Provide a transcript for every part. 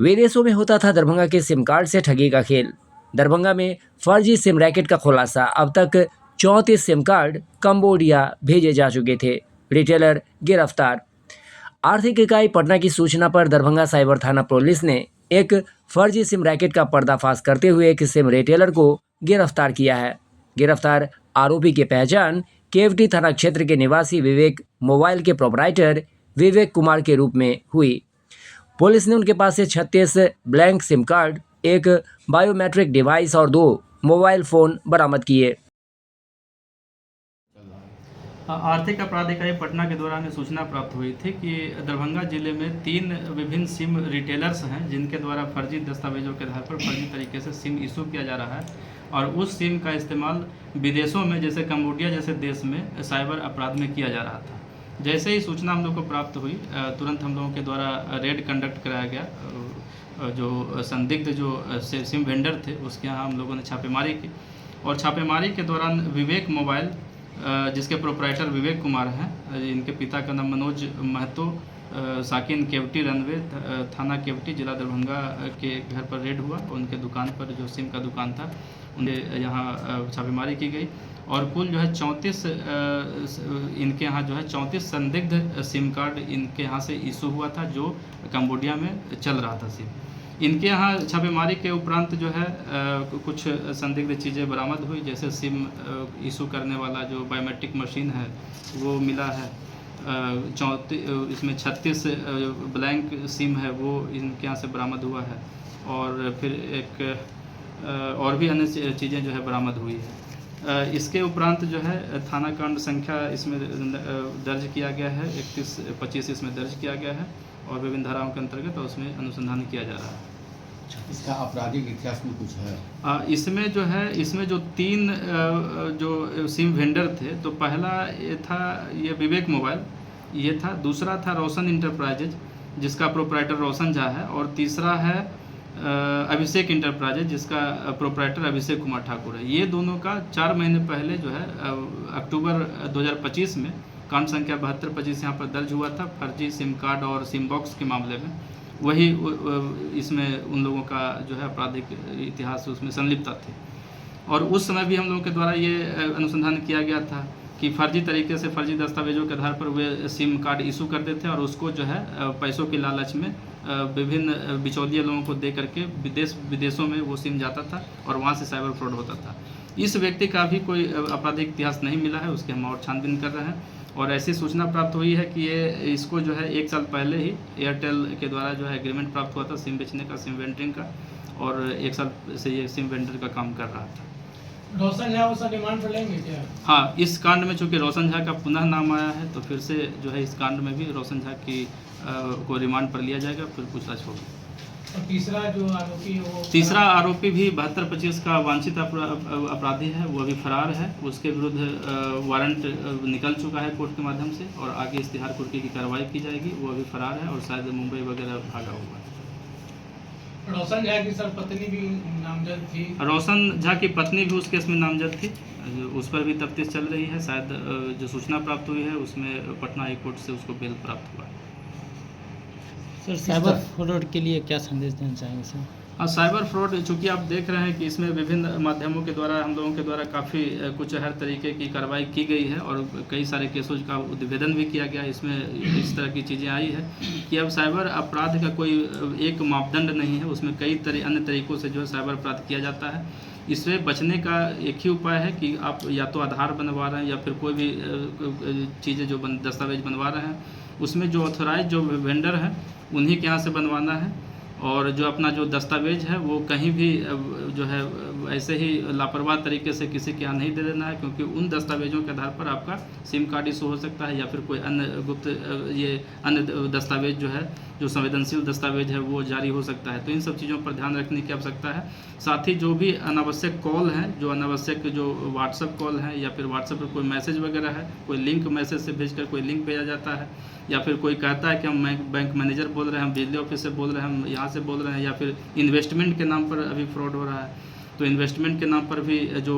विदेशों में होता था दरभंगा के सिम कार्ड से ठगी का खेल। दरभंगा में फर्जी सिम रैकेट का खुलासा। अब तक 34 सिम कार्ड कंबोडिया भेजे जा चुके थे। रिटेलर गिरफ्तार। आर्थिक इकाई पटना की सूचना पर दरभंगा साइबर थाना पुलिस ने एक फर्जी सिम रैकेट का पर्दाफाश करते हुए एक सिम रिटेलर को गिरफ्तार किया है। गिरफ्तार आरोपी की पहचान केवटी थाना क्षेत्र के निवासी विवेक मोबाइल के प्रोपराइटर विवेक कुमार के रूप में हुई। पुलिस ने उनके पास से 36 ब्लैंक सिम कार्ड, एक बायोमेट्रिक डिवाइस और 2 मोबाइल फ़ोन बरामद किए। आर्थिक अपराध इकाई पटना के द्वारा हमें सूचना प्राप्त हुई थी कि दरभंगा जिले में 3 विभिन्न सिम रिटेलर्स हैं जिनके द्वारा फर्जी दस्तावेजों के आधार पर फर्जी तरीके से सिम इशू किया जा रहा है और उस सिम का इस्तेमाल विदेशों में जैसे कंबोडिया जैसे देश में साइबर अपराध में किया जा रहा था। जैसे ही सूचना हम लोग को प्राप्त हुई, तुरंत हम लोगों के द्वारा रेड कंडक्ट कराया गया। जो संदिग्ध जो सिम वेंडर थे उसके यहाँ हम लोगों ने छापेमारी की और छापेमारी के दौरान विवेक मोबाइल, जिसके प्रोपराइटर विवेक कुमार हैं, इनके पिता का नाम मनोज महतो, साकिन केवटी रनवे थाना केवटी जिला दरभंगा के घर पर रेड हुआ। उनके दुकान पर जो सिम का दुकान था उनके यहाँ छापेमारी की गई और कुल जो है 34 इनके यहाँ जो है 34 संदिग्ध सिम कार्ड इनके यहाँ से इशू हुआ था जो कंबोडिया में चल रहा था सिम। इनके यहाँ छापेमारी के उपरांत जो है कुछ संदिग्ध चीज़ें बरामद हुई, जैसे सिम इशू करने वाला जो बायोमेट्रिक मशीन है वो मिला है। इसमें 36 ब्लैंक सिम है वो इनके यहाँ से बरामद हुआ है और फिर एक और भी अन्य चीज़ें जो है बरामद हुई है। इसके उपरांत जो है थाना कांड संख्या इसमें दर्ज किया गया है, 31-25 इसमें दर्ज किया गया है और विभिन्न धाराओं के अंतर्गत उसमें अनुसंधान किया जा रहा है। इसका आपराधिक इतिहास में कुछ है? इसमें जो है, इसमें जो 3 जो सिम वेंडर थे, तो पहला ये था ये विवेक मोबाइल, ये था। दूसरा था रोशन इंटरप्राइजेज जिसका प्रोपराइटर रोशन झा है और तीसरा है अभिषेक इंटरप्राइजेज जिसका प्रोपराइटर अभिषेक कुमार ठाकुर है। ये दोनों का 4 महीने पहले जो है अक्टूबर 2025 में कांड संख्या 72-25 यहाँ पर दर्ज हुआ था फर्जी सिम कार्ड और सिम बॉक्स के मामले में। वही इसमें उन लोगों का जो है आपराधिक इतिहास उसमें संलिप्तता थी और उस समय भी हम लोगों के द्वारा ये अनुसंधान किया गया था कि फर्जी तरीके से फर्जी दस्तावेजों के आधार पर वे सिम कार्ड इशू करते थे और उसको जो है पैसों के लालच में विभिन्न बिचौलिए लोगों को दे करके विदेशों में वो सिम जाता था और वहाँ से साइबर फ्रॉड होता था। इस व्यक्ति का भी कोई आपराधिक इतिहास नहीं मिला है, उसके हम और छानबीन कर रहे हैं और ऐसी सूचना प्राप्त हुई है कि ये इसको जो है 1 साल पहले ही एयरटेल के द्वारा जो है एग्रीमेंट प्राप्त हुआ था सिम बेचने का, सिम वेंडरिंग का, और 1 साल से ये सिम वेंडर का काम कर रहा था। रोशन झा उसका डिमांड पर लेंगे क्या? हाँ, इस कांड में चूँकि रोशन झा का पुनः नाम आया है तो फिर से जो है इस कांड में भी रोशन झा की को रिमांड पर लिया जाएगा, फिर पूछताछ होगी। और तीसरा जो आरोपी है वो? तीसरा आरोपी भी 72-25 का वांछित अपराधी है, वो अभी फरार है। उसके विरुद्ध वारंट निकल चुका है कोर्ट के माध्यम से और आगे इश्तिहार कुर्की की कार्रवाई की जाएगी। वो अभी फरार है और शायद मुंबई वगैरह भागा हुआ है। रोशन झा की सर पत्नी भी नामजद थी? रोशन झा की पत्नी भी उस केस में नामजद थी, उस पर भी तफ्तीश चल रही है। शायद जो सूचना प्राप्त हुई है उसमें पटना हाई कोर्ट से उसको बेल प्राप्त हुआ है। सर, साइबर फ्रॉड के लिए क्या संदेश देना चाहेंगे सर? हाँ, साइबर फ्रॉड चूँकि आप देख रहे हैं कि इसमें विभिन्न माध्यमों के द्वारा हम लोगों के द्वारा काफ़ी कुछ हर तरीके की कार्रवाई की गई है और कई सारे केसों का उद्भेदन भी किया गया। इसमें इस तरह की चीज़ें आई है कि अब साइबर अपराध का कोई एक मापदंड नहीं है, उसमें कई अन्य तरीक़ों से जो है साइबर अपराध किया जाता है। इससे बचने का एक ही उपाय है कि आप या तो आधार बनवा रहे हैं या फिर कोई भी चीज़ें जो दस्तावेज बनवा रहे हैं उसमें जो ऑथोराइज जो वेंडर हैं उन्हीं के यहाँ से बनवाना है और जो अपना जो दस्तावेज है वो कहीं भी जो है ऐसे ही लापरवाह तरीके से किसी के यहाँ नहीं दे देना है, क्योंकि उन दस्तावेजों के आधार पर आपका सिम कार्ड इशू हो सकता है या फिर कोई अन्य गुप्त ये अन्य दस्तावेज जो है जो संवेदनशील दस्तावेज है वो जारी हो सकता है। तो इन सब चीज़ों पर ध्यान रखने की आवश्यकता है। साथ ही जो भी अनावश्यक कॉल हैं, जो अनावश्यक जो व्हाट्सएप कॉल हैं या फिर व्हाट्सएप पर कोई मैसेज वगैरह है, कोई लिंक मैसेज से भेजकर कोई लिंक भेजा जाता है या फिर कोई कहता है कि हम बैंक मैनेजर बोल रहे हैं, हम बिजली ऑफिस से बोल रहे हैं, हम यहाँ से बोल रहे हैं या फिर इन्वेस्टमेंट के नाम पर अभी फ्रॉड हो रहा है। तो इन्वेस्टमेंट के नाम पर भी जो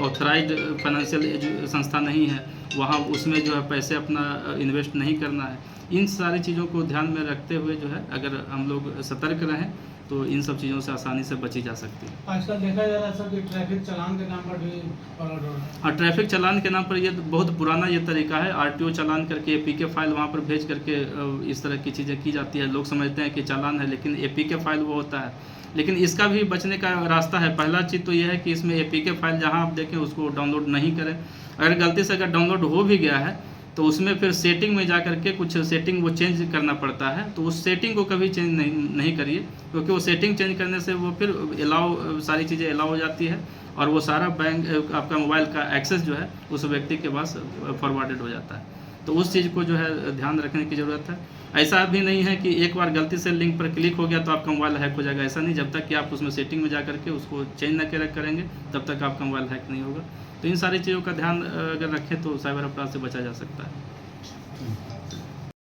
ऑथराइज्ड फाइनेंशियल संस्था नहीं है वहाँ उसमें जो है पैसे अपना इन्वेस्ट नहीं करना है। इन सारी चीज़ों को ध्यान में रखते हुए जो है अगर हम लोग सतर्क रहें तो इन सब चीज़ों से आसानी से बची जा सकती है। आजकल देखा जा रहा है सर कि ट्रैफिक चालान के नाम पर भी फ्रॉड हो रहा है। हाँ, ट्रैफिक चालान के नाम पर ये बहुत पुराना ये तरीका है। आरटीओ चालान करके एपीके फाइल वहाँ पर भेज करके इस तरह की चीज़ें की जाती है। लोग समझते हैं कि चालान है लेकिन एपीके फाइल वो होता है। लेकिन इसका भी बचने का रास्ता है। पहला चीज़ तो ये है कि इसमें एपीके फाइल जहाँ आप देखें उसको डाउनलोड नहीं करें। अगर गलती से अगर डाउनलोड हो भी गया है तो उसमें फिर सेटिंग में जा करके कुछ सेटिंग वो चेंज करना पड़ता है। तो उस सेटिंग को कभी चेंज नहीं करिए, क्योंकि वो सेटिंग चेंज करने से वो फिर सारी चीज़ें अलाउ हो जाती है और वो सारा बैंक आपका मोबाइल का एक्सेस जो है उस व्यक्ति के पास फॉरवर्डेड हो जाता है। तो उस चीज़ को जो है ध्यान रखने की ज़रूरत है। ऐसा भी नहीं है कि एक बार गलती से लिंक पर क्लिक हो गया तो आपका मोबाइल हैक हो जाएगा। ऐसा नहीं, जब तक कि आप उसमें सेटिंग में जा करके उसको चेंज न करेंगे तब तक आपका मोबाइल हैक नहीं होगा। तो इन सारी चीज़ों का ध्यान अगर रखें तो साइबर अपराध से बचा जा सकता है।